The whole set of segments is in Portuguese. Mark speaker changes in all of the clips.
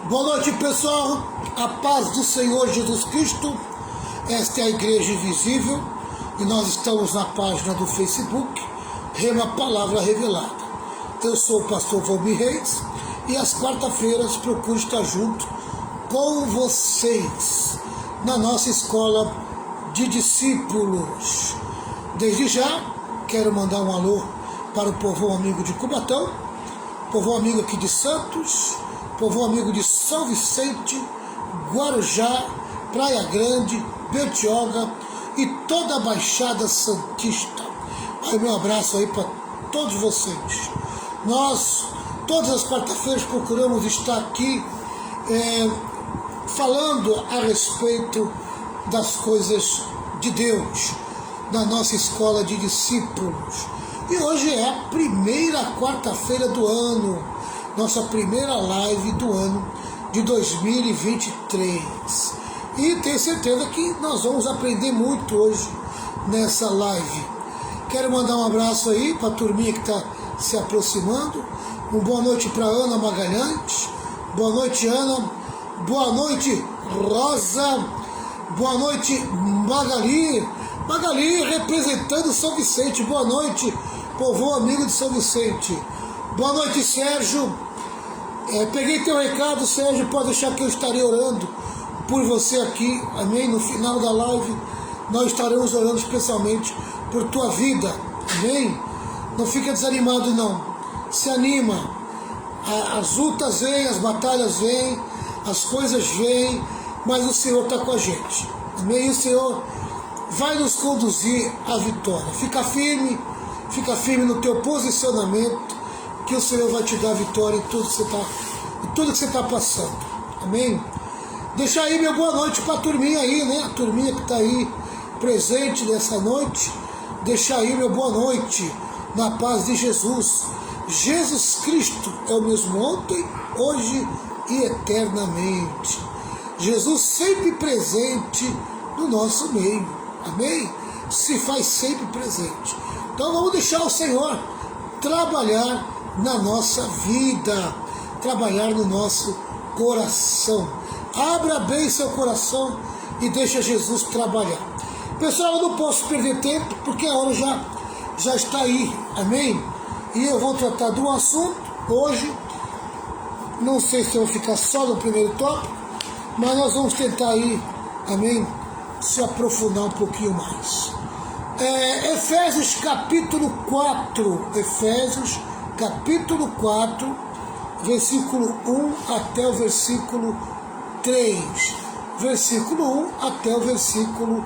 Speaker 1: Boa noite, pessoal. A paz do Senhor Jesus Cristo. Esta é a Igreja Invisível e nós estamos na página do Facebook Rema Palavra Revelada. Eu sou o pastor Valmir Reis e às quarta-feiras procuro estar junto com vocês na nossa escola de discípulos. Desde já, quero mandar um alô para o povão amigo de Cubatão, povão amigo aqui de Santos, povão amigo de São Vicente, Guarujá, Praia Grande, Bertioga e toda a Baixada Santista. Aí meu abraço aí para todos vocês. Nós, todas as quarta-feiras, procuramos estar aqui falando a respeito das coisas de Deus, na nossa escola de discípulos. E hoje é a primeira quarta-feira do ano, nossa primeira live do ano de 2023. E tenho certeza que nós vamos aprender muito hoje nessa live. Quero mandar um abraço aí para a turminha que está se aproximando. Uma boa noite para Ana Magalhães. Boa noite, Ana. Boa noite, Rosa. Boa noite, Magali. Magali representando São Vicente. Boa noite, povo amigo de São Vicente. Boa noite, Sérgio. Peguei teu recado, Sérgio. Pode deixar que eu estarei orando por você aqui. Amém? No final da live nós estaremos orando especialmente por tua vida. Amém? Não fica desanimado, não. Se anima. As lutas vêm, as batalhas vêm, as coisas vêm, mas o Senhor está com a gente. Amém? E o Senhor vai nos conduzir à vitória. Fica firme no teu posicionamento, que o Senhor vai te dar vitória em tudo que você está passando. Amém? Deixa aí meu boa noite para a turminha aí, né? A turminha que está aí presente nessa noite. Deixa aí meu boa noite na paz de Jesus. Jesus Cristo é o mesmo ontem, hoje e eternamente. Jesus sempre presente no nosso meio. Amém? Se faz sempre presente. Então vamos deixar o Senhor trabalhar na nossa vida, trabalhar no nosso coração. Abra bem seu coração e deixa Jesus trabalhar. Pessoal, eu não posso perder tempo porque a hora já está aí, amém? E eu vou tratar de um assunto hoje, não sei se eu vou ficar só no primeiro tópico, mas nós vamos tentar aí, amém, se aprofundar um pouquinho mais. Efésios capítulo 4, Efésios capítulo 4, versículo 1 até o versículo 3. Versículo 1 até o versículo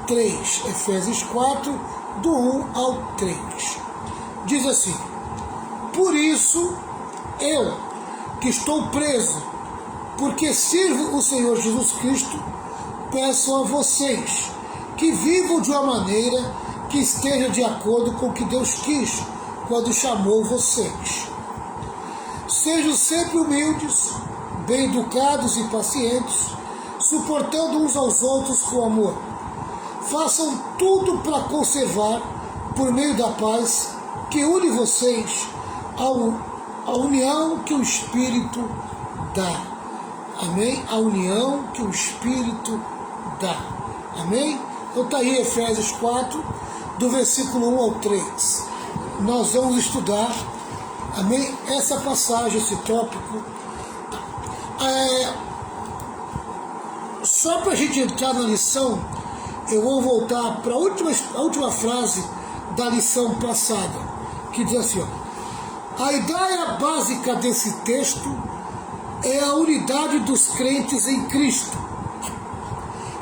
Speaker 1: 3. Efésios 4, do 1 ao 3. Diz assim: por isso, eu, que estou preso, porque sirvo o Senhor Jesus Cristo, peço a vocês que vivam de uma maneira que esteja de acordo com o que Deus quis quando chamou vocês. Sejam sempre humildes, bem educados e pacientes, suportando uns aos outros com amor. Façam tudo para conservar, por meio da paz que une vocês, a união que o Espírito dá. Amém? A união que o Espírito dá. Amém? Então está aí Efésios 4, do versículo 1 ao 3. Nós vamos estudar, amém, essa passagem, esse tópico. Só para a gente entrar na lição, eu vou voltar para a última frase da lição passada, que diz assim, ó: a ideia básica desse texto é a unidade dos crentes em Cristo.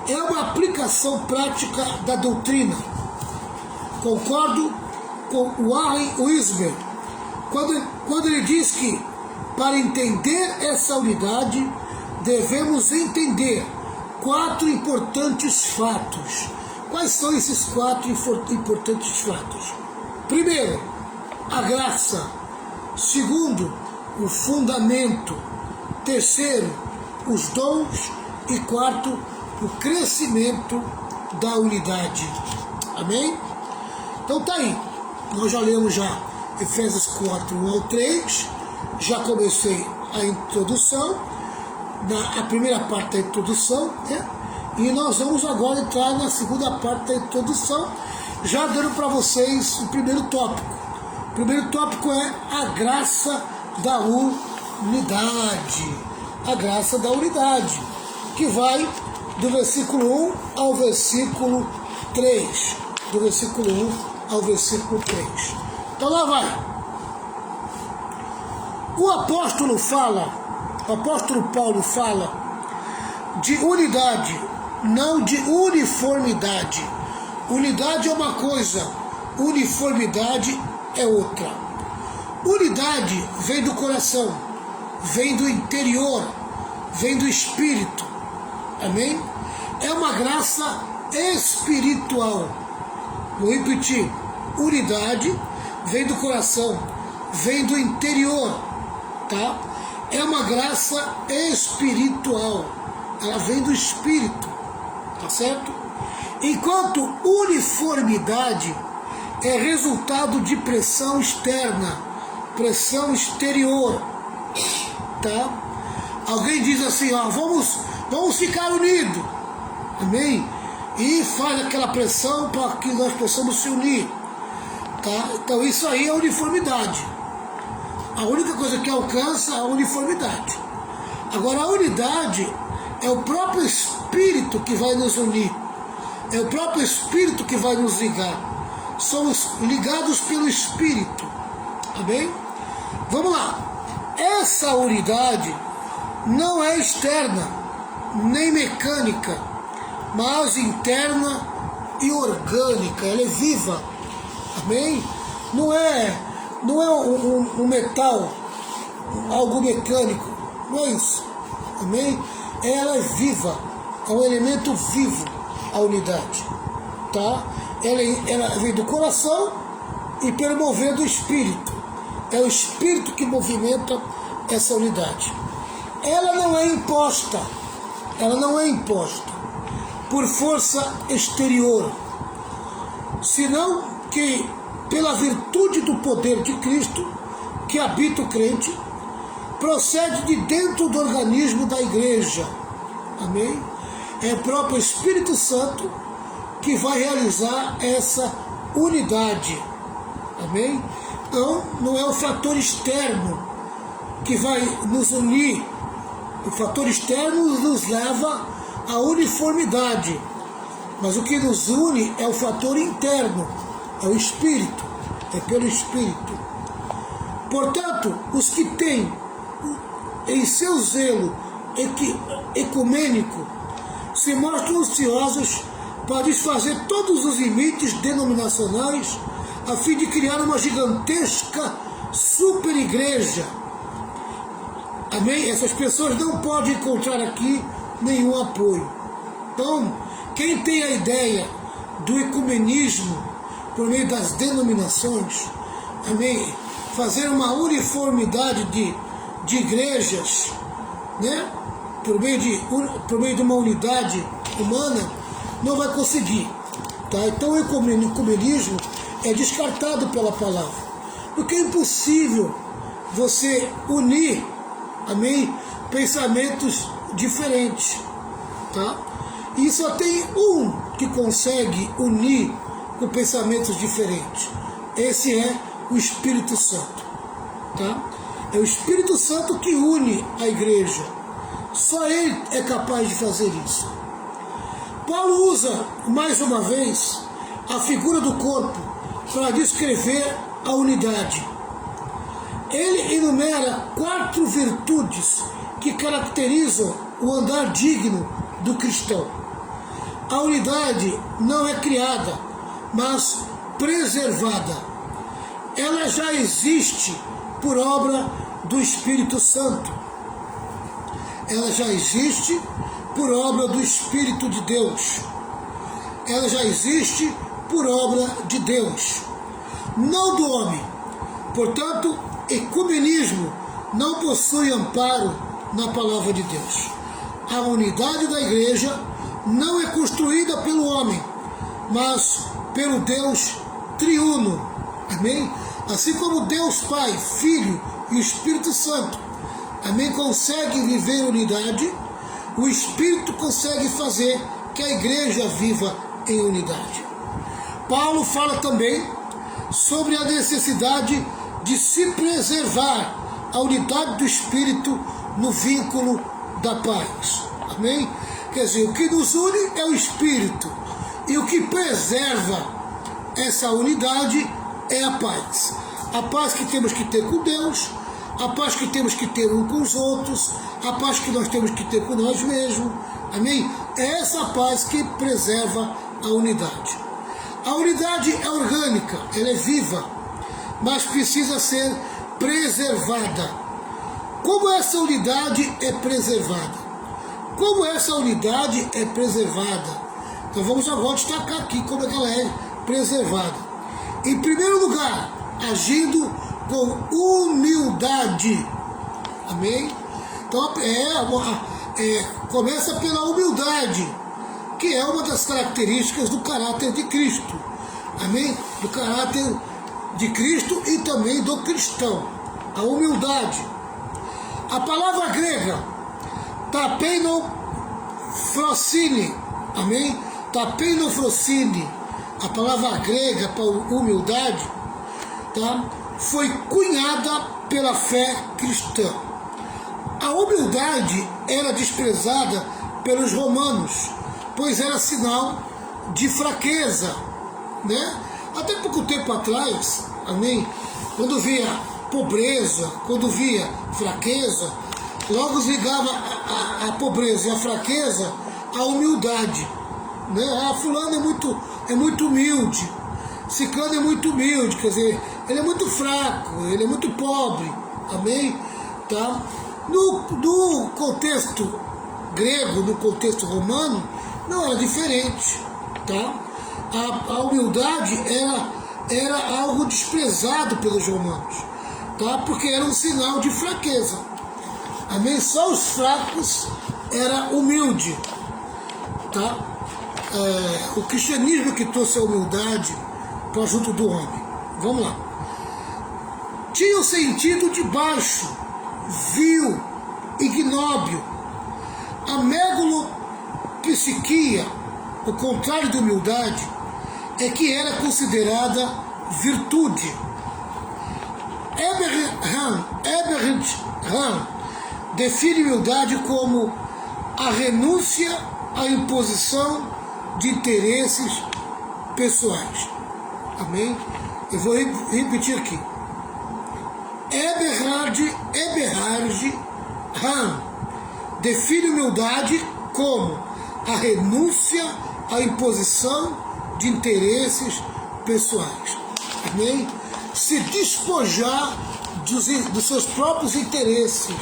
Speaker 1: É uma aplicação prática da doutrina. Concordo com Warren Wiersbe quando ele diz que, para entender essa unidade, devemos entender 4 importantes fatos. Quais são esses 4 importantes fatos? Primeiro, a graça. Segundo, o fundamento. Terceiro, os dons. E quarto, o crescimento da unidade. Amém? Então tá aí. Nós já lemos já Efésios 4, 1 ao 3. Já comecei a introdução. a primeira parte da introdução, né? E nós vamos agora entrar na segunda parte da introdução, já dando para vocês o primeiro tópico. O primeiro tópico é a graça da unidade. A graça da unidade, que vai do versículo 1 ao versículo 3. Do versículo 1 ao versículo 3. Então lá vai. O apóstolo Paulo fala de unidade, não de uniformidade. Unidade é uma coisa, uniformidade é outra. Unidade vem do coração, vem do interior, vem do espírito. Amém? É uma graça espiritual. Vou repetir. Unidade vem do coração, vem do interior, tá? É uma graça espiritual. Ela vem do espírito, tá certo? Enquanto uniformidade é resultado de pressão externa, pressão exterior, tá? Alguém diz assim, ó, vamos ficar unidos, amém? E faz aquela pressão para que nós possamos se unir, tá? Então isso aí é uniformidade. A única coisa que alcança é a uniformidade. Agora a unidade é o próprio Espírito que vai nos unir, é o próprio Espírito que vai nos ligar. Somos ligados pelo Espírito, amém? Vamos lá. Essa unidade não é externa, nem mecânica, mas interna e orgânica. Ela é viva, amém? Não é um metal, algo mecânico, não é isso, amém? Ela é viva, é um elemento vivo, a unidade, tá? Ela vem do coração e pelo mover do Espírito. É o Espírito que movimenta essa unidade. Ela não é imposta por força exterior, senão que pela virtude do poder de Cristo que habita o crente, procede de dentro do organismo da igreja, amém? É o próprio Espírito Santo que vai realizar essa unidade, amém? Então, não é o fator externo que vai nos unir. O fator externo nos leva à uniformidade, mas o que nos une é o fator interno, é o Espírito, é pelo Espírito. Portanto, os que têm em seu zelo ecumênico se mostram ansiosos para desfazer todos os limites denominacionais a fim de criar uma gigantesca super igreja. Amém? Essas pessoas não podem encontrar aqui nenhum apoio. Então, quem tem a ideia do ecumenismo por meio das denominações, amém? Fazer uma uniformidade de igrejas, né? Por meio de uma unidade humana, não vai conseguir, tá? Então o ecumenismo é descartado pela palavra, porque é impossível você unir, amém, pensamentos diferentes, tá? E só tem um que consegue unir com pensamentos diferentes. Esse é o Espírito Santo, tá? É o Espírito Santo que une a igreja. Só ele é capaz de fazer isso. Paulo usa, mais uma vez, a figura do corpo para descrever a unidade. Ele enumera 4 virtudes que caracterizam o andar digno do cristão. A unidade não é criada, mas preservada. Ela já existe por obra do Espírito Santo. Ela já existe por obra do Espírito de Deus. Ela já existe por obra de Deus, não do homem. Portanto, ecumenismo não possui amparo na palavra de Deus. A unidade da igreja não é construída pelo homem, mas pelo Deus triuno. Amém? Assim como Deus Pai, Filho e Espírito Santo amém, consegue viver em unidade, o Espírito consegue fazer que a igreja viva em unidade. Paulo fala também sobre a necessidade de se preservar a unidade do Espírito no vínculo da paz. Amém? Quer dizer, o que nos une é o Espírito, e o que preserva essa unidade é a paz. A paz que temos que ter com Deus, a paz que temos que ter um com os outros, a paz que nós temos que ter com nós mesmos. Amém? É essa paz que preserva a unidade. A unidade é orgânica, ela é viva, mas precisa ser preservada. Como essa unidade é preservada? Como essa unidade é preservada? Então vamos agora destacar aqui como é que ela é preservada. Em primeiro lugar, agindo com humildade. Amém? Então começa pela humildade, que é uma das características do caráter de Cristo. Amém? Do caráter de Cristo e também do cristão. A humildade. A palavra grega, tapeinofrosine, amém? Tapeinofrosine, a palavra grega para humildade, tá? Foi cunhada pela fé cristã. A humildade era desprezada pelos romanos, pois era sinal de fraqueza, né? Até pouco tempo atrás, amém? Quando via pobreza, quando via fraqueza, logo ligava a pobreza e a fraqueza à humildade, né? Ah, fulano é muito humilde, ciclano é muito humilde, quer dizer, ele é muito fraco, ele é muito pobre, amém? Tá? No contexto grego, no contexto romano, não era diferente, tá? A humildade era algo desprezado pelos romanos, tá? Porque era um sinal de fraqueza. Amém? Só os fracos era humilde, tá? O cristianismo que trouxe a humildade para junto do homem. Vamos lá. Tinha o sentido de baixo, vil, ignóbil. A megalopissiquia, o contrário de humildade, é que era considerada virtude. Eberhard define humildade como a renúncia à imposição de interesses pessoais. Amém? Eu vou repetir aqui. Eberhard define humildade como a renúncia à imposição de interesses pessoais. Amém? Se despojar dos seus próprios interesses.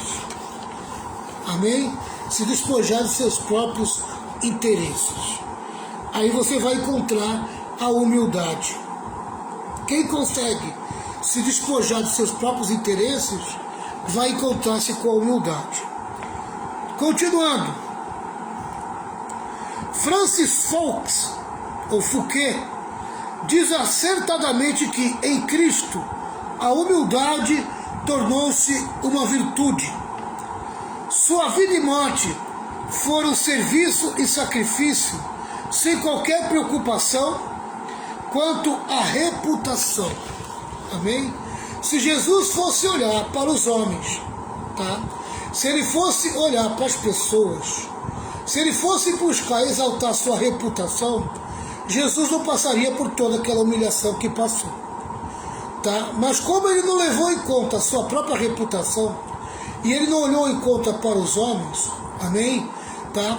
Speaker 1: Amém? Se despojar dos seus próprios interesses. Aí você vai encontrar a humildade. Quem consegue se despojar dos seus próprios interesses vai encontrar-se com a humildade. Continuando. Francis Fouquet diz acertadamente que em Cristo a humildade tornou-se uma virtude. Sua vida e morte foram serviço e sacrifício, sem qualquer preocupação quanto à reputação. Amém? Se Jesus fosse olhar para os homens, tá? Se ele fosse olhar para as pessoas, se ele fosse buscar exaltar sua reputação, Jesus não passaria por toda aquela humilhação que passou, tá? Mas como ele não levou em conta a sua própria reputação, e ele não olhou em conta para os homens, amém? Tá?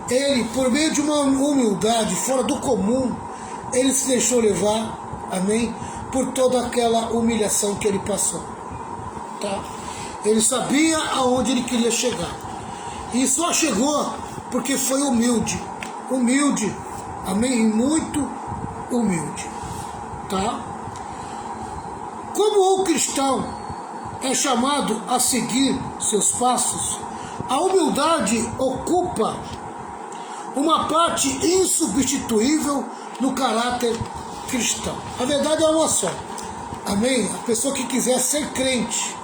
Speaker 1: Ele, por meio de uma humildade fora do comum, ele se deixou levar, amém? Por toda aquela humilhação que ele passou, tá? Ele sabia aonde ele queria chegar, e só chegou porque foi humilde, amém? Muito humilde, tá? Como o cristão é chamado a seguir seus passos, a humildade ocupa uma parte insubstituível no caráter cristão. A verdade é uma só, amém? A pessoa que quiser ser crente,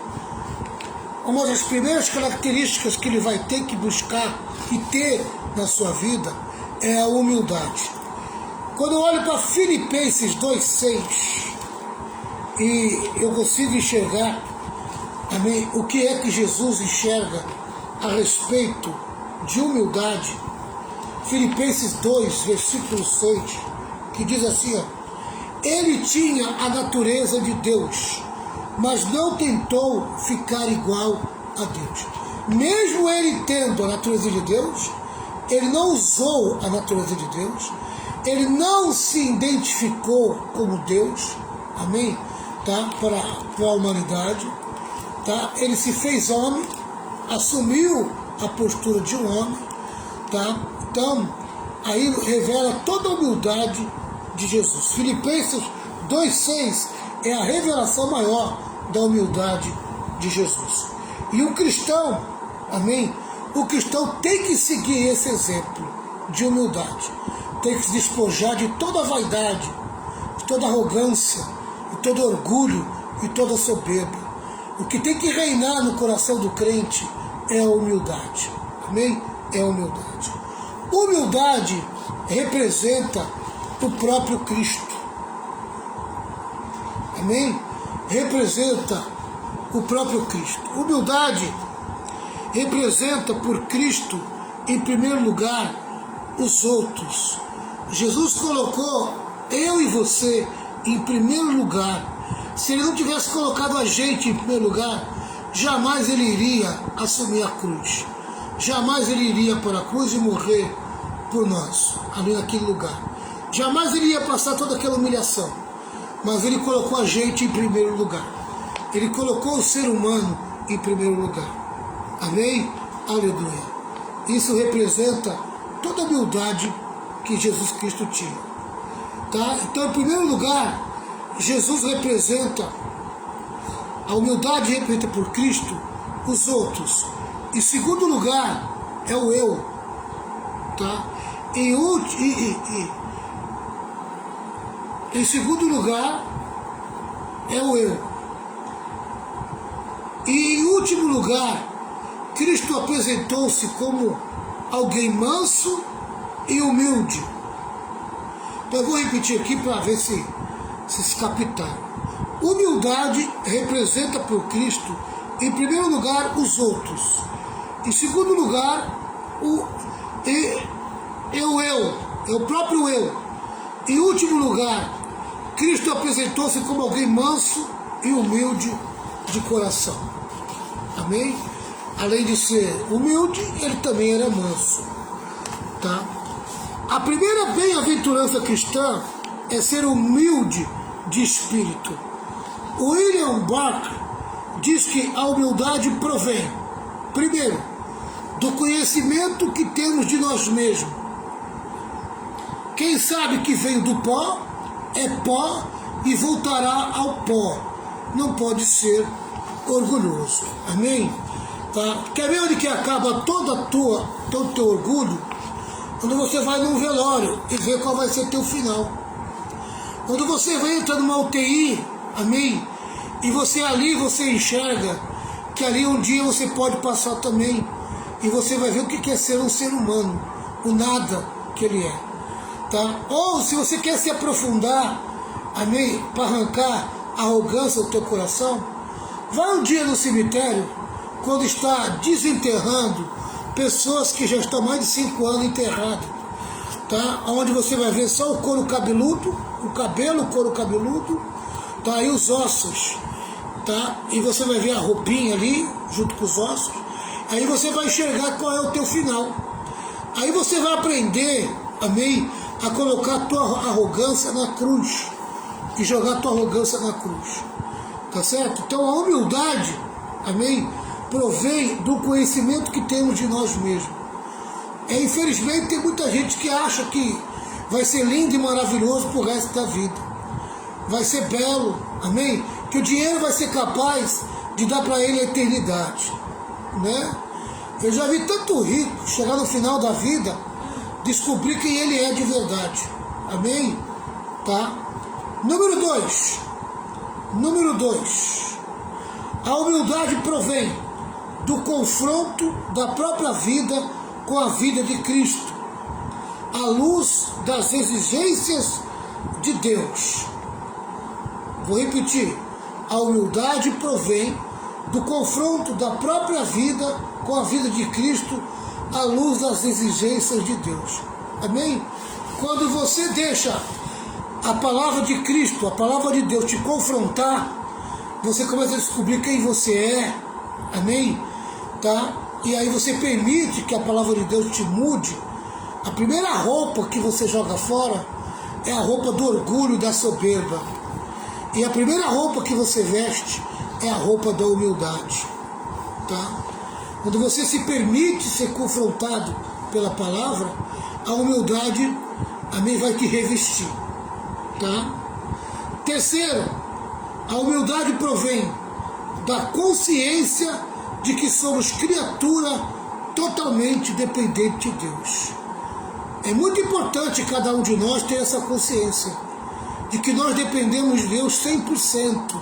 Speaker 1: uma das primeiras características que ele vai ter que buscar e ter na sua vida é a humildade. Quando eu olho para Filipenses 2,6 e eu consigo enxergar, amém, o que é que Jesus enxerga a respeito de humildade, Filipenses 2, versículo 6, que diz assim, ó, ele tinha a natureza de Deus, mas não tentou ficar igual a Deus. Mesmo ele tendo a natureza de Deus, ele não usou a natureza de Deus, ele não se identificou como Deus, amém, tá? Para a humanidade, tá? Ele se fez homem, assumiu a postura de um homem, tá? Então, aí revela toda a humildade de Jesus. Filipenses 2,6 é a revelação maior da humildade de Jesus. E o cristão, amém? O cristão tem que seguir esse exemplo de humildade. Tem que se despojar de toda a vaidade, de toda a arrogância, de todo orgulho e toda soberba. O que tem que reinar no coração do crente é a humildade. Amém? É a humildade. Humildade representa o próprio Cristo. Amém? Representa o próprio Cristo. Humildade representa por Cristo, em primeiro lugar, os outros. Jesus colocou eu e você em primeiro lugar. Se ele não tivesse colocado a gente em primeiro lugar, jamais ele iria assumir a cruz. Jamais ele iria para a cruz e morrer por nós, ali naquele lugar. Jamais ele ia passar toda aquela humilhação. Mas ele colocou a gente em primeiro lugar. Ele colocou o ser humano em primeiro lugar. Amém? Aleluia. Isso representa toda a humildade que Jesus Cristo tinha. Tá? Então, em primeiro lugar, Jesus representa, a humildade representa por Cristo os outros. Em segundo lugar, é o eu. Tá? Em segundo lugar, é o eu. E em último lugar, Cristo apresentou-se como alguém manso e humilde. Então eu vou repetir aqui para ver se captaram. Humildade representa por Cristo, em primeiro lugar, os outros. Em segundo lugar, o próprio eu. Em último lugar, Cristo apresentou-se como alguém manso e humilde de coração. Amém? Além de ser humilde, ele também era manso. Tá? A primeira bem-aventurança cristã é ser humilde de espírito. O William Barclay diz que a humildade provém, primeiro, do conhecimento que temos de nós mesmos. Quem sabe que veio do pó, é pó e voltará ao pó. Não pode ser orgulhoso. Amém? Tá? Quer ver onde que acaba todo o teu orgulho? Quando você vai num velório e vê qual vai ser teu final. Quando você vai entrar numa UTI, amém? E você enxerga que ali um dia você pode passar também. E você vai ver o que é ser um ser humano, o nada que ele é. Tá? Ou se você quer se aprofundar, amém? Para arrancar a arrogância do teu coração, vai um dia no cemitério, quando está desenterrando pessoas que já estão mais de 5 anos enterradas, tá? Onde você vai ver só o couro cabeludo, o couro cabeludo, tá? E os ossos, tá? E você vai ver a roupinha ali, junto com os ossos. Aí você vai enxergar qual é o teu final. Aí você vai aprender, amém, a colocar a tua arrogância na cruz e jogar a tua arrogância na cruz, tá certo? Então a humildade, amém, provém do conhecimento que temos de nós mesmos. Infelizmente tem muita gente que acha que vai ser lindo e maravilhoso pro resto da vida, vai ser belo, amém, que o dinheiro vai ser capaz de dar para ele a eternidade, né? Eu já vi tanto rico chegar no final da vida, descobrir quem ele é de verdade, amém? Tá? Número 2, a humildade provém do confronto da própria vida com a vida de Cristo, à luz das exigências de Deus. Vou repetir, a humildade provém do confronto da própria vida com a vida de Cristo, à luz das exigências de Deus. Amém? Quando você deixa a palavra de Cristo, a palavra de Deus te confrontar, você começa a descobrir quem você é. Amém? Tá? E aí você permite que a palavra de Deus te mude. A primeira roupa que você joga fora é a roupa do orgulho e da soberba. E a primeira roupa que você veste é a roupa da humildade. Tá? Quando você se permite ser confrontado pela palavra, a humildade, amém, vai te revestir. Tá? Terceiro, a humildade provém da consciência de que somos criatura totalmente dependente de Deus. É muito importante cada um de nós ter essa consciência de que nós dependemos de Deus 100%.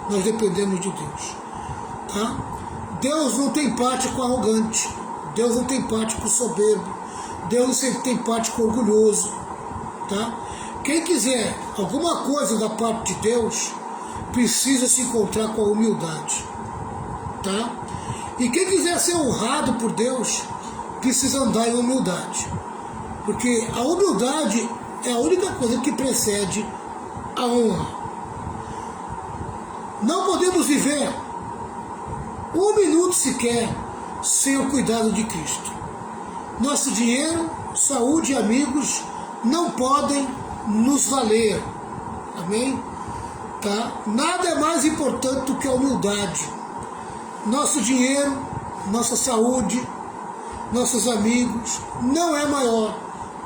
Speaker 1: Nós dependemos de Deus. Tá? Deus não tem parte com arrogante. Deus não tem parte com soberbo. Deus não tem parte com orgulhoso. Tá? Quem quiser alguma coisa da parte de Deus, precisa se encontrar com a humildade. Tá? E quem quiser ser honrado por Deus, precisa andar em humildade. Porque a humildade é a única coisa que precede a honra. Não podemos viver um minuto sequer sem o cuidado de Cristo. Nosso dinheiro, saúde e amigos não podem nos valer. Amém? Tá? Nada é mais importante do que a humildade. Nosso dinheiro, nossa saúde, nossos amigos, não é maior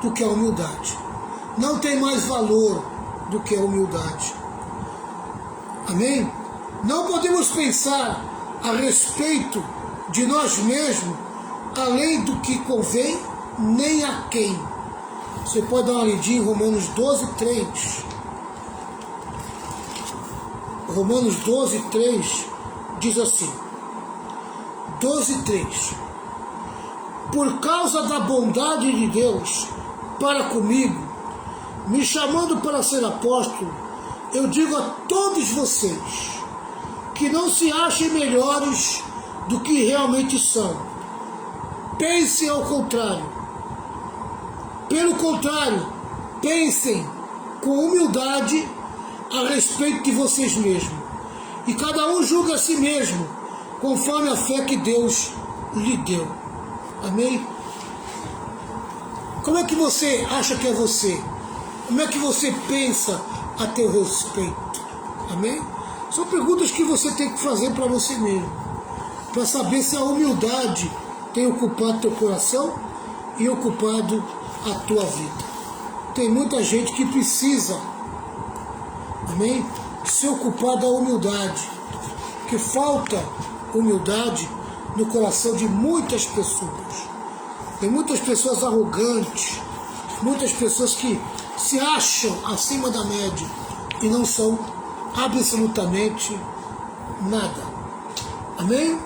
Speaker 1: do que a humildade. Não tem mais valor do que a humildade. Amém? Não podemos pensar a respeito de nós mesmos além do que convém, nem a quem. Você pode dar uma lidinha em Romanos 12, 3. Romanos 12, 3 diz assim, 12, 3. Por causa da bondade de Deus para comigo, me chamando para ser apóstolo, eu digo a todos vocês que não se achem melhores do que realmente são. Pensem ao contrário. Pelo contrário, pensem com humildade a respeito de vocês mesmos. E cada um julga a si mesmo, conforme a fé que Deus lhe deu. Amém? Como é que você acha que é você? Como é que você pensa a teu respeito? Amém? São perguntas que você tem que fazer para você mesmo, para saber se a humildade tem ocupado teu coração e ocupado a tua vida. Tem muita gente que precisa, amém, se ocupar da humildade, que falta humildade no coração de muitas pessoas. Tem muitas pessoas arrogantes, muitas pessoas que se acham acima da média e não são absolutamente nada. Amém?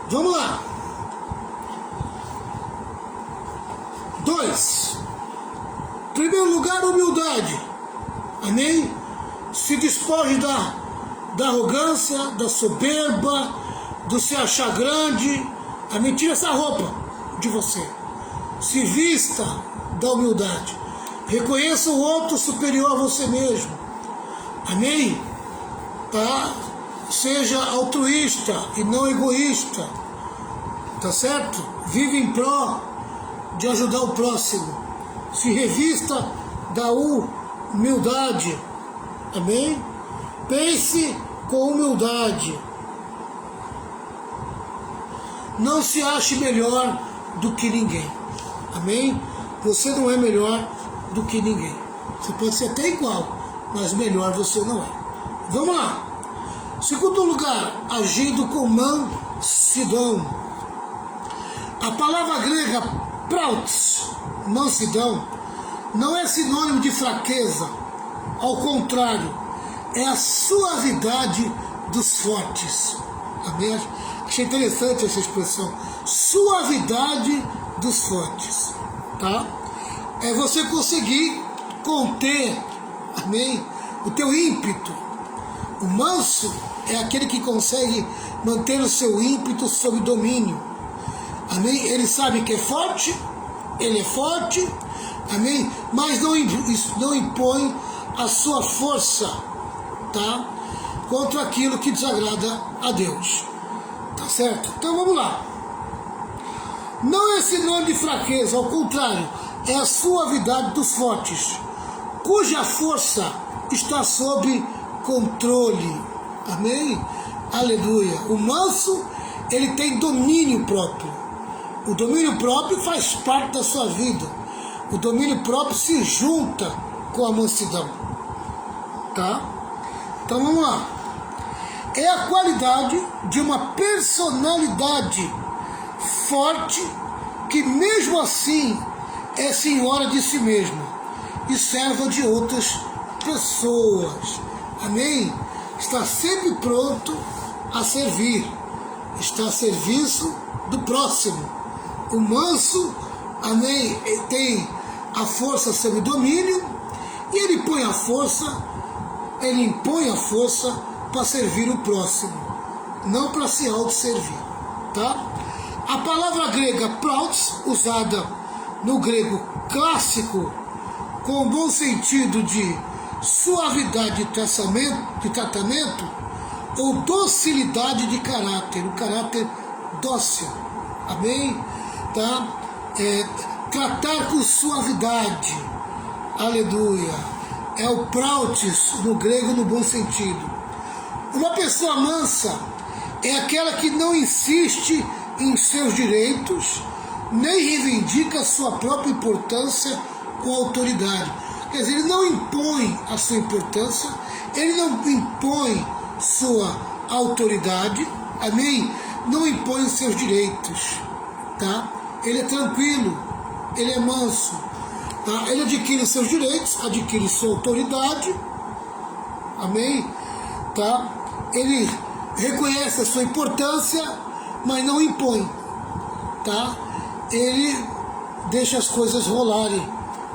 Speaker 1: Vamos lá. 2. Em primeiro lugar, humildade. Amém? Se despoje da arrogância, da soberba, do se achar grande. Amém? Tira essa roupa de você. Se vista da humildade. Reconheça o outro superior a você mesmo. Amém? Tá? Seja altruísta e não egoísta. Tá certo? Vive em pró de ajudar o próximo. Se revista da humildade. Amém? Pense com humildade. Não se ache melhor do que ninguém. Amém? Você não é melhor do que ninguém. Você pode ser até igual, mas melhor você não é. Vamos lá. Segundo lugar, agindo com mansidão. A palavra grega prautes, mansidão, não é sinônimo de fraqueza. Ao contrário, é a suavidade dos fortes. Amém? Achei interessante essa expressão. Suavidade dos fortes. Tá? É você conseguir conter, amém, o teu ímpeto. O manso é aquele que consegue manter o seu ímpeto sob domínio. Amém? Ele sabe que é forte, ele é forte, amém? Mas não impõe a sua força, tá? Contra aquilo que desagrada a Deus. Tá certo? Então vamos lá. Não é sinônimo de fraqueza, ao contrário, é a suavidade dos fortes, cuja força está sob controle. Amém? Aleluia. O manso, ele tem domínio próprio. O domínio próprio faz parte da sua vida. O domínio próprio se junta com a mansidão. Tá? Então vamos lá. É a qualidade de uma personalidade forte que mesmo assim é senhora de si mesma e serva de outras pessoas. Amém? Está sempre pronto a servir. Está a serviço do próximo. O manso, amém, tem a força sob domínio e ele impõe a força para servir o próximo, não para se autosservir, tá? A palavra grega praus, usada no grego clássico com o bom sentido de suavidade de tratamento ou docilidade de caráter, o caráter dócil, amém? Tá? Tratar com suavidade, aleluia, é o prautes no grego no bom sentido. Uma pessoa mansa é aquela que não insiste em seus direitos, nem reivindica sua própria importância com autoridade. Quer dizer, ele não impõe a sua importância, ele não impõe sua autoridade, amém? Não impõe os seus direitos, tá? Ele é tranquilo, ele é manso, tá? Ele adquire os seus direitos, adquire sua autoridade, amém? Tá? Ele reconhece a sua importância, mas não impõe, tá? Ele deixa as coisas rolarem,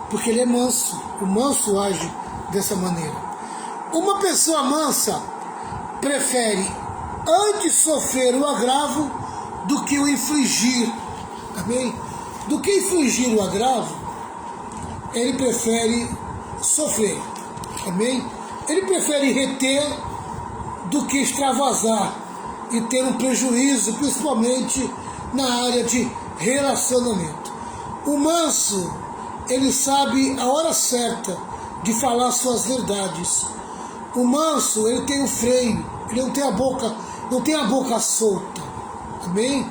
Speaker 1: porque ele é manso. O manso age dessa maneira. Uma pessoa mansa prefere antes sofrer o agravo do que o infligir, amém? Do que infligir o agravo, ele prefere sofrer, amém? Ele prefere reter do que extravasar e ter um prejuízo, principalmente na área de relacionamento. O manso, ele sabe a hora certa de falar suas verdades. O manso, ele tem o freio, ele não tem a boca solta, amém?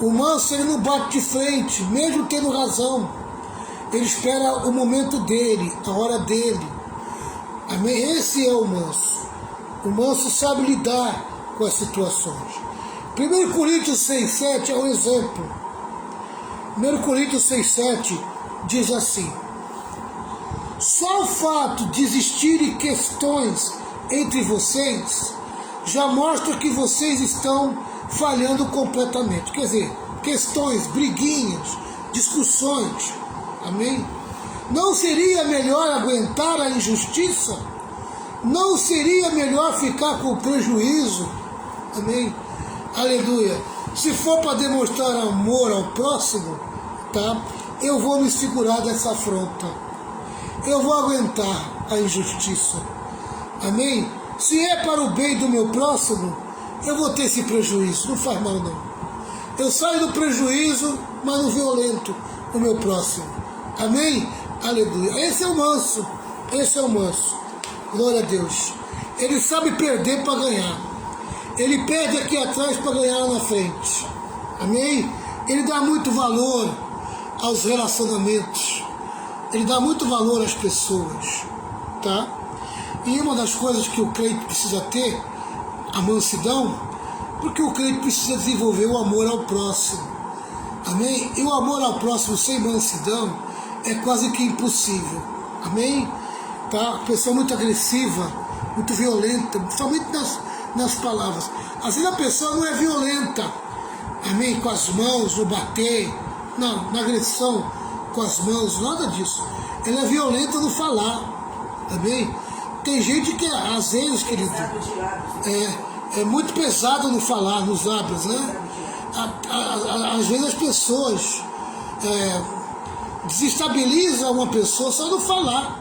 Speaker 1: O manso, ele não bate de frente, mesmo tendo razão. Ele espera o momento dele, a hora dele, amém? Esse é o manso. O manso sabe lidar com as situações. 1 Coríntios 6,7 é um exemplo. 1 Coríntios 6,7 diz assim: só o fato de existirem questões entre vocês já mostra que vocês estão falhando completamente. Quer dizer, questões, briguinhas, discussões, amém? Não seria melhor aguentar a injustiça? Não seria melhor ficar com o prejuízo? Amém? Aleluia. Se for para demonstrar amor ao próximo, tá? Eu vou me segurar dessa afronta. Eu vou aguentar a injustiça. Amém? Se é para o bem do meu próximo, eu vou ter esse prejuízo. Não faz mal, não. Eu saio do prejuízo, mas não violento o meu próximo. Amém? Aleluia. Esse é o manso. Esse é o manso. Glória a Deus. Ele sabe perder para ganhar. Ele perde aqui atrás para ganhar lá na frente. Amém? Ele dá muito valor aos relacionamentos. Ele dá muito valor às pessoas. Tá? E uma das coisas que o crente precisa ter, a mansidão, porque o crente precisa desenvolver o amor ao próximo. Amém? E o amor ao próximo sem mansidão é quase que impossível. Amém? Tá? Pessoa muito agressiva, muito violenta, principalmente nas palavras. Às vezes a pessoa não é violenta, amém, com as mãos, no bater, não, na agressão com as mãos, nada disso. Ela é violenta no falar, amém? Tem gente que, às vezes, querido, é muito pesado no falar, nos lábios, né? Às vezes as pessoas desestabilizam uma pessoa só no falar,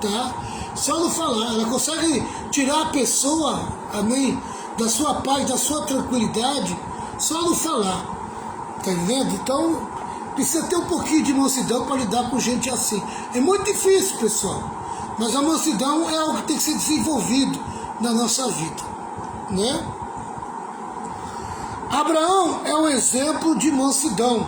Speaker 1: tá? Só no falar. Ela consegue tirar a pessoa, amém, da sua paz, da sua tranquilidade, só no falar, tá entendendo? Então, precisa ter um pouquinho de mansidão para lidar com gente assim. É muito difícil, pessoal, mas a mansidão é algo que tem que ser desenvolvido na nossa vida, né? Abraão é um exemplo de mansidão.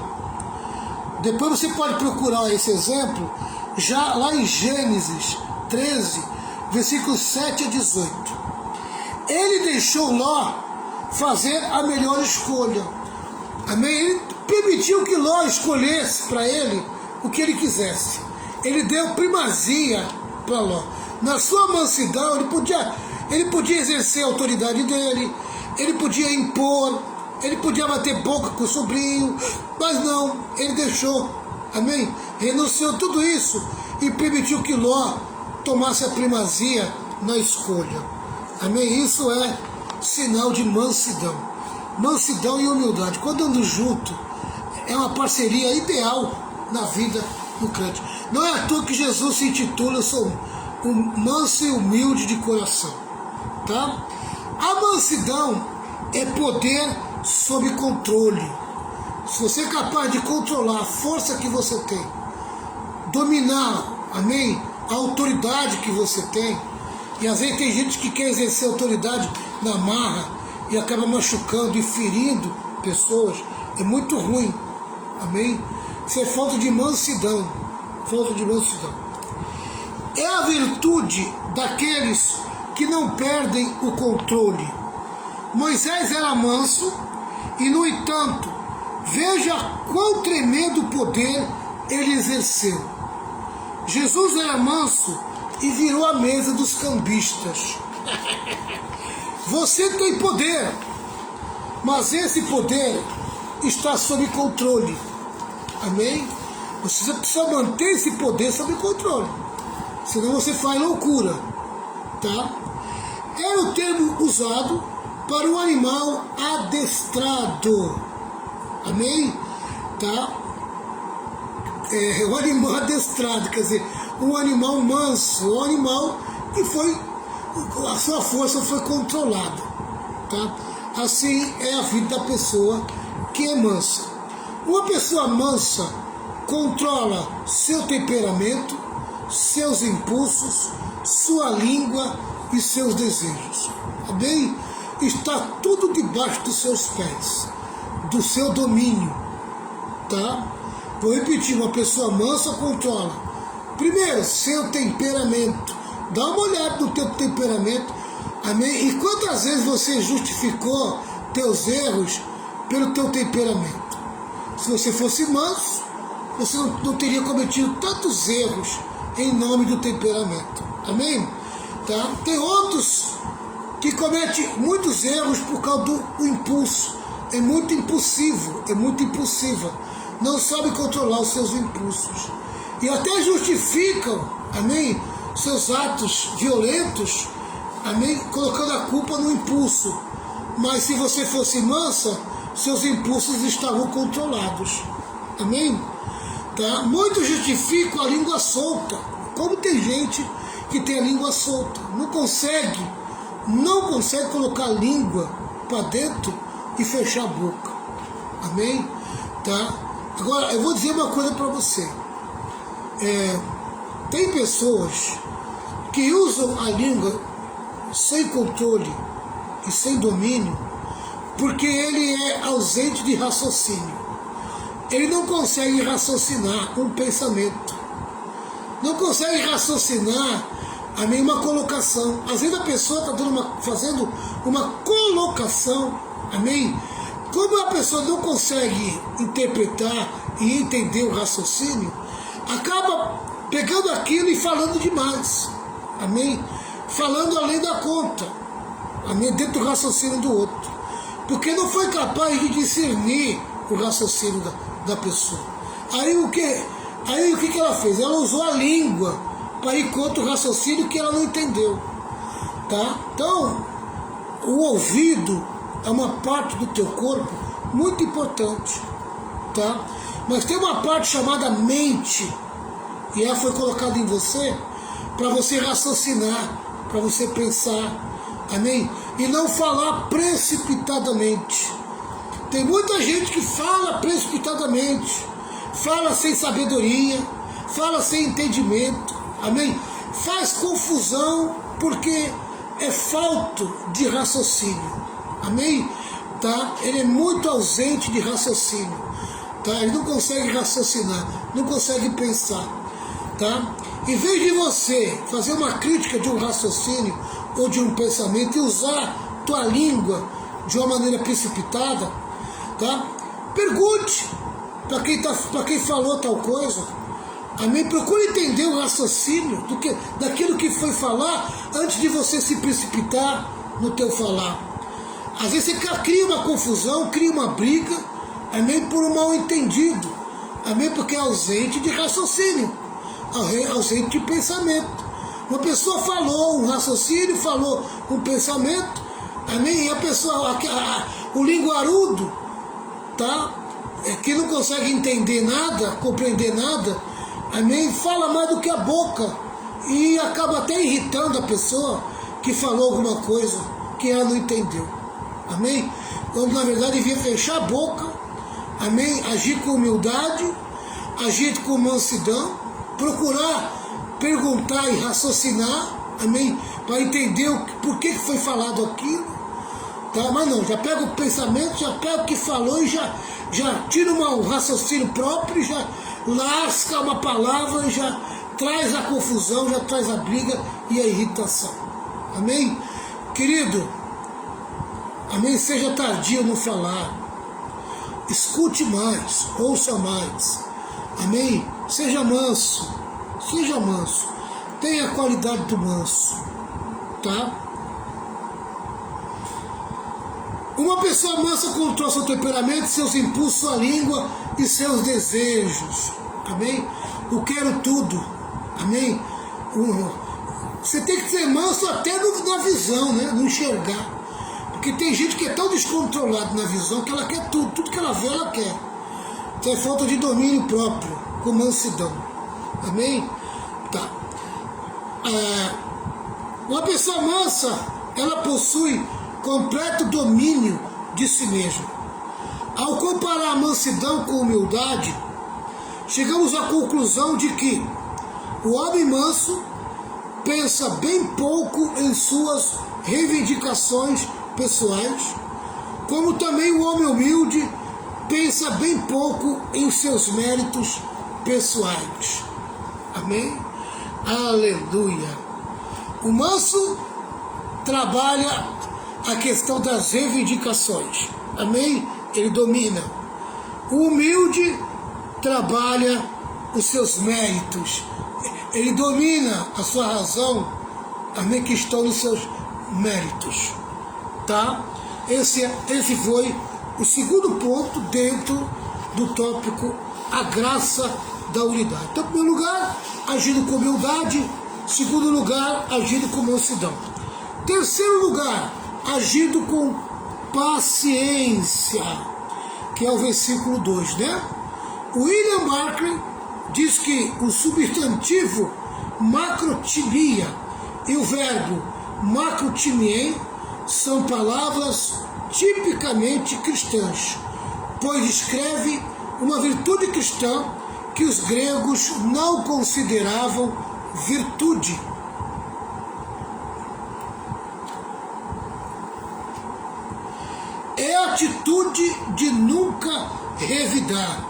Speaker 1: Depois você pode procurar esse exemplo já lá em Gênesis 13, versículos 7 a 18. Ele deixou Ló fazer a melhor escolha. Amém? Ele permitiu que Ló escolhesse para ele o que ele quisesse. Ele deu primazia para Ló. Na sua mansidão, ele podia exercer a autoridade dele, ele podia impor, ele podia bater boca com o sobrinho, mas não, ele deixou, amém? Renunciou tudo isso e permitiu que Ló tomasse a primazia na escolha, amém? Isso é sinal de mansidão. Mansidão e humildade, quando andam junto, é uma parceria ideal na vida do crente. Não é à toa que Jesus se intitula, eu sou um manso e humilde de coração, tá? A mansidão é poder sob controle. Se você é capaz de controlar a força que você tem, dominar, amém, a autoridade que você tem, e às vezes tem gente que quer exercer autoridade na marra e acaba machucando e ferindo pessoas, é muito ruim, amém? Isso é falta de mansidão, falta de mansidão. É a virtude daqueles que não perdem o controle. Moisés era manso e, no entanto, veja quão tremendo poder ele exerceu. Jesus era manso e virou a mesa dos cambistas. Você tem poder, mas esse poder está sob controle. Amém? Você precisa manter esse poder sob controle, senão você faz loucura, tá? Era o termo usado para um animal adestrado, amém? Tá? Um animal adestrado, quer dizer, um animal manso, um animal que a sua força foi controlada, tá? Assim é a vida da pessoa que é mansa. Uma pessoa mansa controla seu temperamento, seus impulsos, sua língua e seus desejos, amém? Está tudo debaixo dos seus pés, do seu domínio, tá? Vou repetir, uma pessoa mansa controla, primeiro, seu temperamento. Dá uma olhada no teu temperamento, amém? E quantas vezes você justificou teus erros pelo teu temperamento? Se você fosse manso, você não teria cometido tantos erros em nome do temperamento, amém? Tá? Tem outros que cometem muitos erros por causa do impulso. É muito impulsivo, é muito impulsiva. Não sabe controlar os seus impulsos. E até justificam, amém, seus atos violentos, amém, colocando a culpa no impulso. Mas se você fosse mansa, seus impulsos estavam controlados. Amém? Tá? Muitos justificam a língua solta. Como tem gente que tem a língua solta, não consegue colocar a língua para dentro e fechar a boca. Amém? Tá? Agora, eu vou dizer uma coisa para você. Tem pessoas que usam a língua sem controle e sem domínio porque ele é ausente de raciocínio. Ele não consegue raciocinar um pensamento. Não consegue raciocinar a nenhuma colocação. Às vezes a pessoa está fazendo uma colocação, amém? Como a pessoa não consegue interpretar e entender o raciocínio, acaba pegando aquilo e falando demais, amém? Falando além da conta, amém, dentro do raciocínio do outro, porque não foi capaz de discernir o raciocínio da pessoa. Aí o que ela fez? Ela usou a língua para ir contra o raciocínio que ela não entendeu, tá? Então, o ouvido é uma parte do teu corpo muito importante, tá? Mas tem uma parte chamada mente, e ela foi colocada em você para você raciocinar, para você pensar, amém? E não falar precipitadamente. Tem muita gente que fala precipitadamente, fala sem sabedoria, fala sem entendimento, amém? Faz confusão porque é falta de raciocínio, amém? Tá? Ele é muito ausente de raciocínio, tá? Ele não consegue raciocinar, não consegue pensar, tá? Em vez de você fazer uma crítica de um raciocínio ou de um pensamento e usar tua língua de uma maneira precipitada, tá? Pergunte para quem falou tal coisa, amém? Procure entender o raciocínio daquilo que foi falar antes de você se precipitar no teu falar. Às vezes você cria uma confusão, cria uma briga, amém? Por um mal entendido, amém? Porque é ausente de raciocínio, ausente de pensamento. Uma pessoa falou um raciocínio, falou um pensamento, amém? E a pessoa, o linguarudo, tá? Que não consegue entender nada, compreender nada, amém? Fala mais do que a boca e acaba até irritando a pessoa que falou alguma coisa que ela não entendeu, amém? Quando na verdade devia fechar a boca, amém? Agir com humildade, agir com mansidão, procurar perguntar e raciocinar, amém? Para entender por que foi falado aquilo, tá? Mas não, já pega o pensamento, já pega o que falou e já tira um raciocínio próprio, já lasca uma palavra e já traz a confusão, já traz a briga e a irritação, amém? Querido, amém? Seja tardio no falar, escute mais, ouça mais, amém? Seja manso, tenha a qualidade do manso, tá? Uma pessoa mansa controla seu temperamento, seus impulsos, sua língua e seus desejos, amém? Eu quero tudo, amém? Você tem que ser manso até na visão, né? No enxergar, porque tem gente que é tão descontrolada na visão que ela quer tudo que ela vê ela quer. Então é falta de domínio próprio, com mansidão, amém? Tá. Uma pessoa mansa, ela possui completo domínio de si mesma. Ao comparar a mansidão com a humildade, chegamos à conclusão de que o homem manso pensa bem pouco em suas reivindicações pessoais, como também o homem humilde pensa bem pouco em seus méritos pessoais. Amém? Aleluia! O manso trabalha a questão das reivindicações. Amém? Ele domina. O humilde trabalha os seus méritos. Ele domina a sua razão, amém? Que estão nos seus méritos. Tá? Esse foi o segundo ponto dentro do tópico a graça da unidade. Então, em primeiro lugar, agindo com humildade. Segundo lugar, agindo com mansidão. Terceiro lugar, agindo com paciência, que é o versículo 2, né? William Barclay diz que o substantivo macrotimia e o verbo macrotimien são palavras tipicamente cristãs, pois descreve uma virtude cristã que os gregos não consideravam virtude. É a atitude de nunca revidar.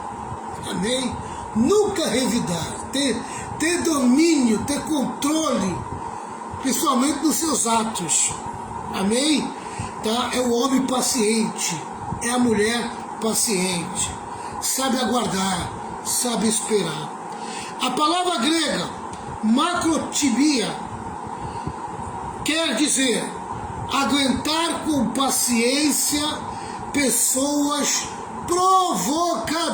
Speaker 1: Amém? Nunca revidar. Ter domínio, ter controle, principalmente nos seus atos. Amém? Tá? É o homem paciente, é a mulher paciente. Sabe aguardar, sabe esperar. A palavra grega macrotimia quer dizer aguentar com paciência pessoas provocadoras.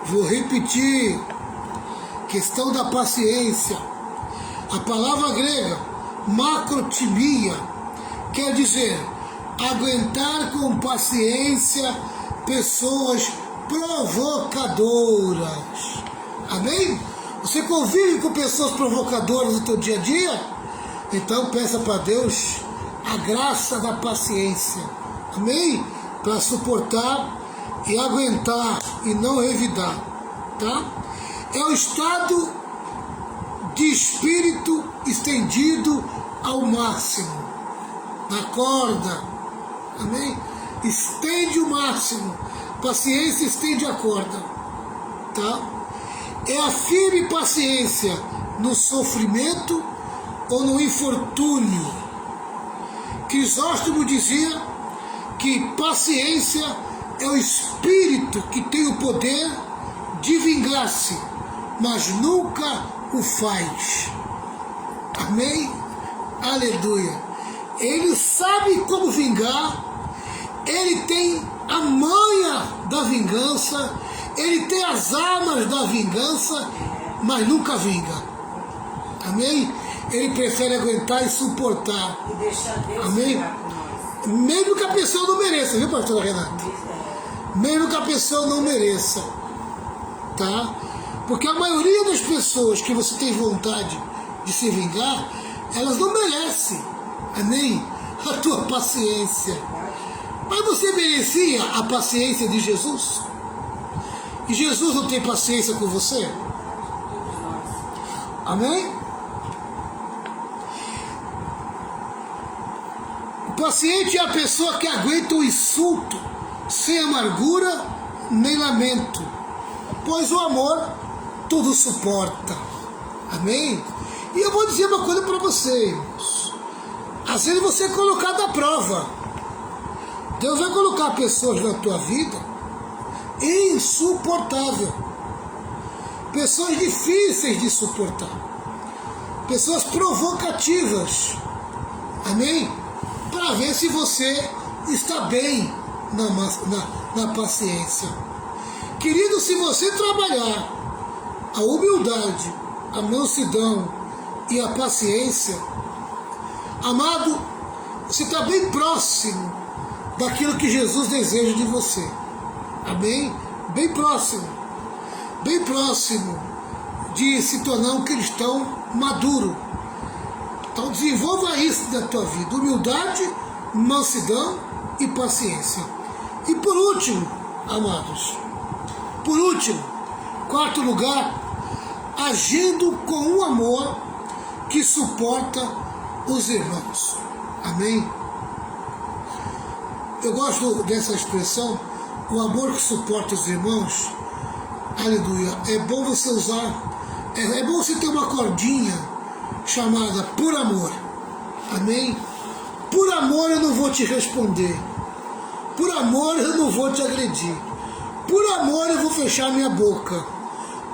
Speaker 1: Vou repetir, questão da paciência. A palavra grega macrotimia quer dizer aguentar com paciência pessoas provocadoras. Amém? Você convive com pessoas provocadoras no seu dia a dia? Então peça para Deus a graça da paciência. Amém? Para suportar e aguentar e não revidar. Tá? É o estado de espírito estendido ao máximo. Na corda. Amém? Estende o máximo. Paciência estende a corda. Tá? É a firme paciência no sofrimento ou no infortúnio. Crisóstomo dizia que paciência é o espírito que tem o poder de vingar-se, mas nunca o faz. Amém? Aleluia. Ele sabe como vingar, ele tem a manha da vingança, ele tem as armas da vingança, mas nunca vinga. Amém? Ele prefere aguentar e suportar.
Speaker 2: E deixar Deus.
Speaker 1: Amém? Mesmo que a pessoa não mereça, viu, pastora Renata? Mesmo que a pessoa não mereça. Tá? Porque a maioria das pessoas que você tem vontade de se vingar, elas não merecem. Amém? A tua paciência. Mas você merecia a paciência de Jesus? E Jesus não tem paciência com você? Amém? O paciente é a pessoa que aguenta o insulto sem amargura nem lamento, pois o amor tudo suporta. Amém? E eu vou dizer uma coisa para você, irmãos. Às vezes você é colocado à prova. Deus vai colocar pessoas na tua vida insuportáveis. Pessoas difíceis de suportar. Pessoas provocativas. Amém? Para ver se você está bem na paciência. Querido, se você trabalhar a humildade, a mansidão e a paciência, amado, você está bem próximo daquilo que Jesus deseja de você. Amém? Bem próximo. Bem próximo de se tornar um cristão maduro. Então desenvolva isso na tua vida. Humildade, mansidão e paciência. E por último, amados, por último, quarto lugar, agindo com um amor que suporta os irmãos. Amém? Eu gosto dessa expressão, o amor que suporta os irmãos. Aleluia. É bom você usar, é bom você ter uma cordinha chamada por amor. Amém? Por amor eu não vou te responder. Por amor eu não vou te agredir. Por amor eu vou fechar minha boca.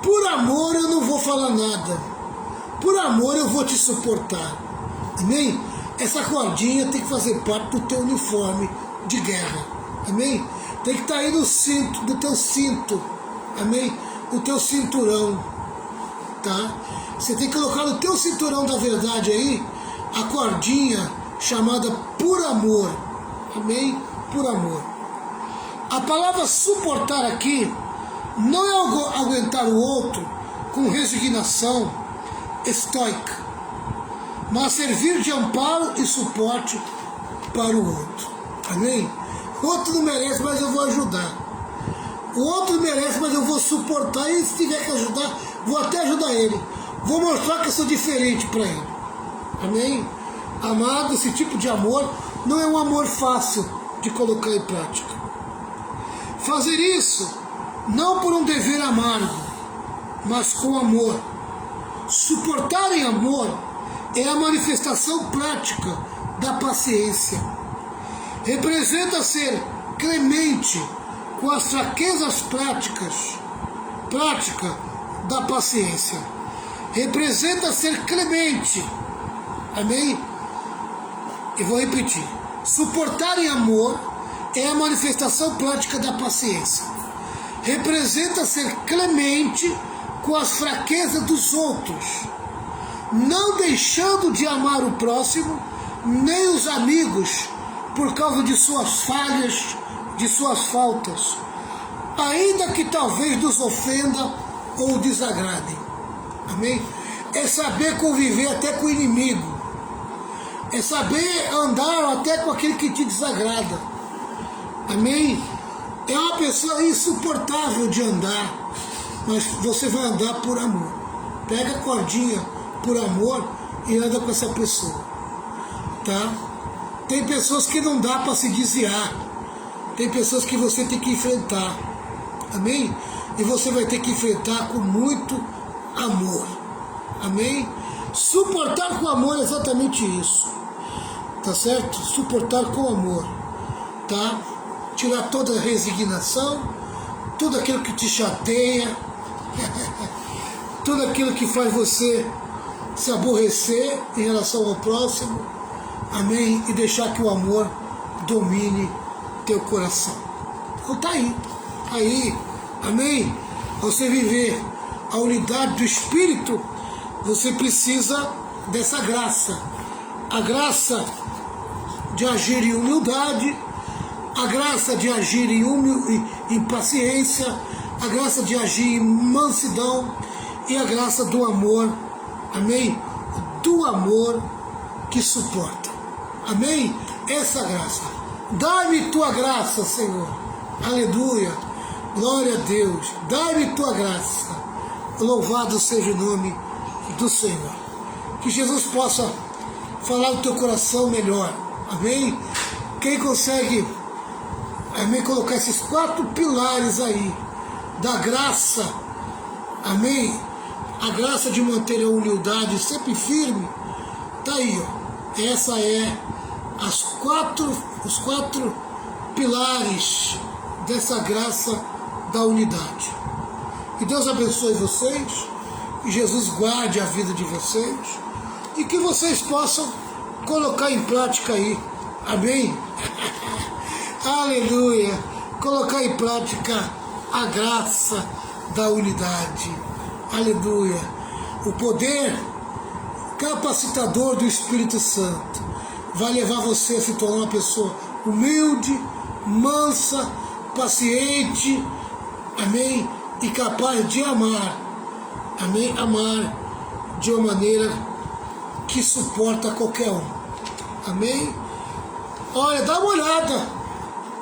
Speaker 1: Por amor eu não vou falar nada. Por amor eu vou te suportar. Amém? Essa cordinha tem que fazer parte do teu uniforme de guerra. Amém? Tem que estar aí no cinto, do teu cinto. Amém? No teu cinturão. Tá? Você tem que colocar no teu cinturão da verdade aí a cordinha chamada por amor. Amém? Por amor. A palavra suportar aqui não é aguentar o outro com resignação estoica, mas servir de amparo e suporte para o outro. Amém? O outro não merece, mas eu vou ajudar. O outro merece, mas eu vou suportar, e se tiver que ajudar, vou até ajudar ele. Vou mostrar que eu sou diferente para ele. Amém? Amado, esse tipo de amor não é um amor fácil de colocar em prática. Fazer isso não por um dever amargo, mas com amor. Suportar em amor é a manifestação prática da paciência. Representa ser clemente com as fraquezas prática da paciência. Representa ser clemente, amém? E vou repetir. Suportar em amor é a manifestação prática da paciência. Representa ser clemente com as fraquezas dos outros, não deixando de amar o próximo, nem os amigos, por causa de suas falhas, de suas faltas, ainda que talvez nos ofenda ou desagrade. Amém? É saber conviver até com o inimigo. É saber andar até com aquele que te desagrada. Amém? É uma pessoa insuportável de andar, mas você vai andar por amor. Pega a cordinha por amor e anda com essa pessoa. Tá? Tem pessoas que não dá para se desviar. Tem pessoas que você tem que enfrentar. Amém? E você vai ter que enfrentar com muito amor. Amém? Suportar com amor é exatamente isso. Tá certo? Suportar com amor. Tá? Tirar toda a resignação, tudo aquilo que te chateia, tudo aquilo que faz você se aborrecer em relação ao próximo. Amém? E deixar que o amor domine teu coração. Então tá aí. Aí, amém? Você viver a unidade do Espírito, você precisa dessa graça. A graça de agir em humildade, a graça de agir em paciência, a graça de agir em mansidão e a graça do amor, amém? Do amor que suporta, amém? Essa graça. Dá-me tua graça, Senhor, aleluia, glória a Deus, dá-me tua graça, louvado seja o nome do Senhor. Que Jesus possa falar no teu coração melhor, amém? Quem consegue, amém, colocar esses 4 pilares aí da graça, amém? A graça de manter a humildade sempre firme, tá aí, ó. Essa é os 4 pilares dessa graça da unidade. Que Deus abençoe vocês, que Jesus guarde a vida de vocês e que vocês possam colocar em prática aí, amém? Aleluia! Colocar em prática a graça da unidade, aleluia! O poder capacitador do Espírito Santo vai levar você a se tornar uma pessoa humilde, mansa, paciente, amém? E capaz de amar, amém? Amar de uma maneira que suporta qualquer um, amém? Olha, dá uma olhada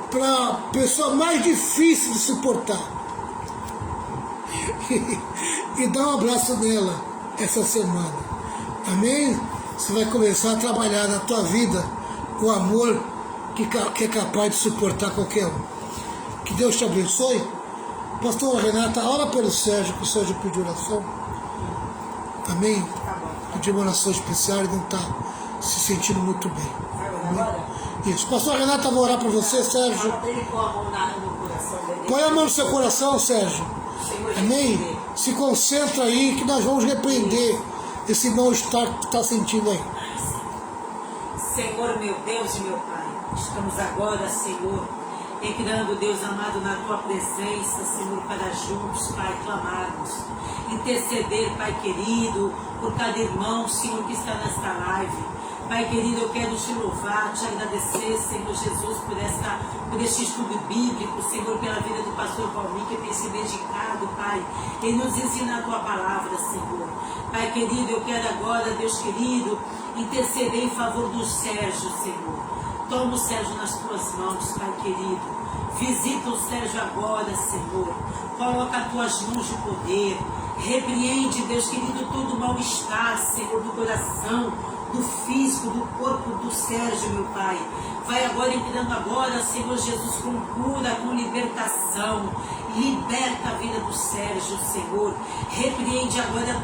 Speaker 1: para a pessoa mais difícil de suportar e dá um abraço nela essa semana, amém? Você vai começar a trabalhar na tua vida o amor que é capaz de suportar qualquer um. Que Deus te abençoe. Pastor Renata, ora pelo Sérgio, que o Sérgio pediu oração. Amém? Pediu uma oração especial e não está se sentindo muito bem. Amém? Isso. Pastor Renata, vou orar por você, Sérgio. Põe a mão no seu coração, Sérgio. Amém? Se concentra aí que nós vamos repreender esse mal-estar que está sentindo aí.
Speaker 2: Senhor, meu Deus e meu Pai, estamos agora, Senhor, entrando, Deus amado, na Tua presença, Senhor, para juntos, Pai, clamarmos, interceder, Pai querido, por cada irmão, Senhor, que está nesta live. Pai querido, eu quero te louvar, te agradecer, Senhor Jesus, por este estudo bíblico, Senhor, pela vida do pastor Valmir, que tem se dedicado, Pai, em nos ensinar a Tua palavra, Senhor. Pai querido, eu quero agora, Deus querido, interceder em favor do Sérgio, Senhor. Toma o Sérgio nas Tuas mãos, Pai querido. Visita o Sérgio agora, Senhor. Coloca as Tuas mãos de poder. Repreende, Deus querido, todo o mal-estar, Senhor, do coração, do físico, do corpo do Sérgio, meu Pai. Vai agora entrando agora, Senhor Jesus, com cura, com libertação. Liberta a vida do Sérgio, Senhor. Repreende agora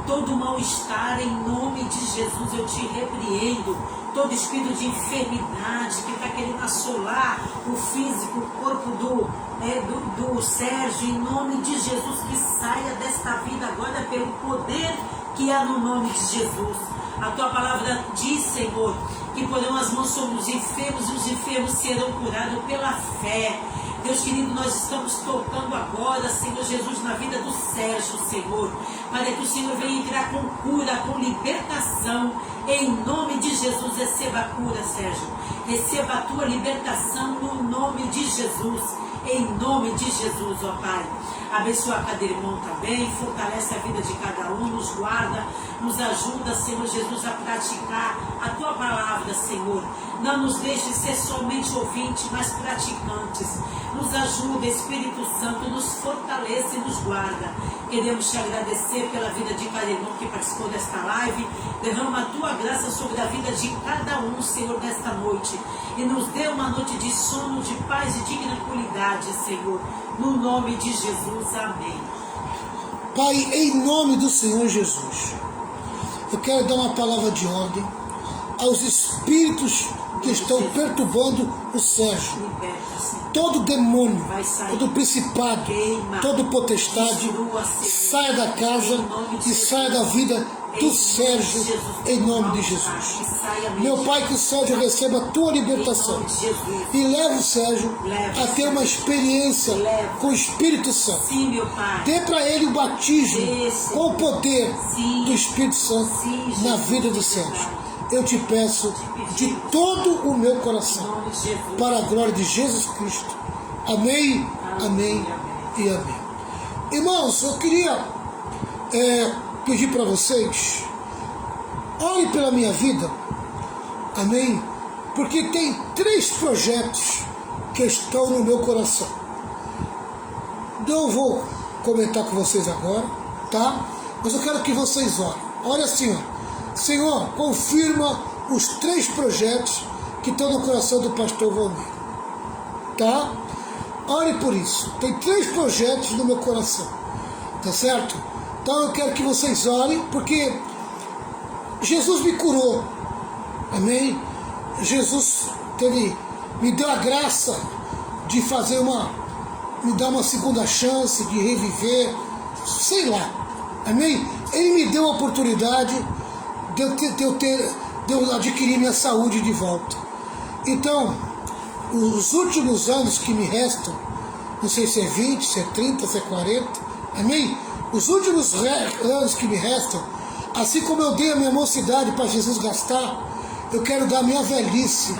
Speaker 2: todo o mal-estar, em nome de Jesus, eu te repreendo. Todo espírito de enfermidade que está querendo assolar o físico, o corpo do Sérgio, em nome de Jesus, que saia desta vida agora pelo poder que há no nome de Jesus. A tua palavra diz, Senhor, que porão as mãos sobre os enfermos e os enfermos serão curados pela fé. Deus querido, nós estamos tocando agora, Senhor Jesus, na vida do Sérgio, Senhor, para que o Senhor venha entrar com cura, com libertação, em nome de Jesus. Receba a cura, Sérgio, receba a tua libertação no nome de Jesus, em nome de Jesus, ó Pai. Abençoa cada irmão também, fortalece a vida de cada um, nos guarda, nos ajuda, Senhor Jesus, a praticar a tua palavra, Senhor. Não nos deixe ser somente ouvintes, mas praticantes. Nos ajuda, Espírito Santo, nos fortalece e nos guarda. Queremos te agradecer pela vida de cada irmão que participou desta live. Derrama a tua graça sobre a vida de cada um, Senhor, nesta noite. E nos dê uma noite de sono, de paz e de tranquilidade, Senhor. No nome de Jesus, amém.
Speaker 1: Pai, em nome do Senhor Jesus, eu quero dar uma palavra de ordem aos espíritos que estão perturbando o Sérgio. Todo demônio, todo principado, todo potestade, saia da casa e saia da vida do Sérgio, em nome de Jesus. Meu Pai, que o Sérgio receba a tua libertação e leve o Sérgio a ter uma experiência com o Espírito Santo. Dê para ele o batismo com o poder do Espírito Santo na vida do Sérgio. Eu te peço de todo o meu coração, para a glória de Jesus Cristo. Amém, amém e amém. Irmãos, eu queria pedir para vocês, ore pela minha vida, amém? Porque tem 3 projetos que estão no meu coração. Eu vou comentar com vocês agora, tá? Mas eu quero que vocês orem. Olha assim, ó. Senhor, confirma os 3 projetos que estão no coração do pastor Valmir, tá? Ore por isso. Tem 3 projetos no meu coração, tá certo? Então eu quero que vocês orem, porque Jesus me curou, amém? Jesus me deu a graça de me dar uma segunda chance, de reviver, sei lá, amém? Ele me deu a oportunidade de eu adquirir minha saúde de volta. Então, os últimos anos que me restam, não sei se é 20, se é 30, se é 40, amém? Os últimos anos que me restam, assim como eu dei a minha mocidade para Jesus gastar, eu quero dar a minha velhice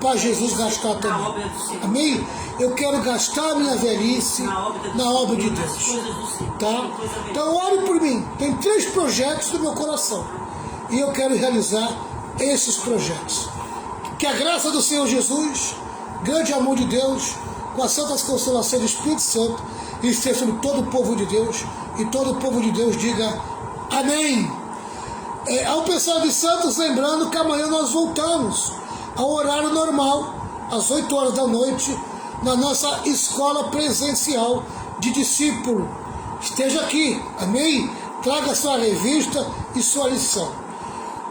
Speaker 1: para Jesus gastar também. Amém? Eu quero gastar a minha velhice na obra de Deus. Tá? Então ore por mim. Tem 3 projetos no meu coração. E eu quero realizar esses projetos. Que a graça do Senhor Jesus, grande amor de Deus, com as santas consolações do Espírito Santo, esteja sobre todo o povo de Deus, e todo o povo de Deus diga amém. Ao pessoal de Santos, lembrando que amanhã nós voltamos ao horário normal, às 8 horas da noite, na nossa escola presencial de discípulo. Esteja aqui, amém? Traga sua revista e sua lição.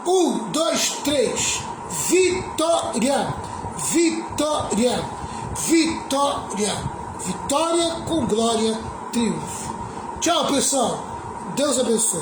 Speaker 1: 1, 2, 3. Vitória! Vitória! Vitória! Vitória com glória, triunfo. Tchau, pessoal. Deus abençoe.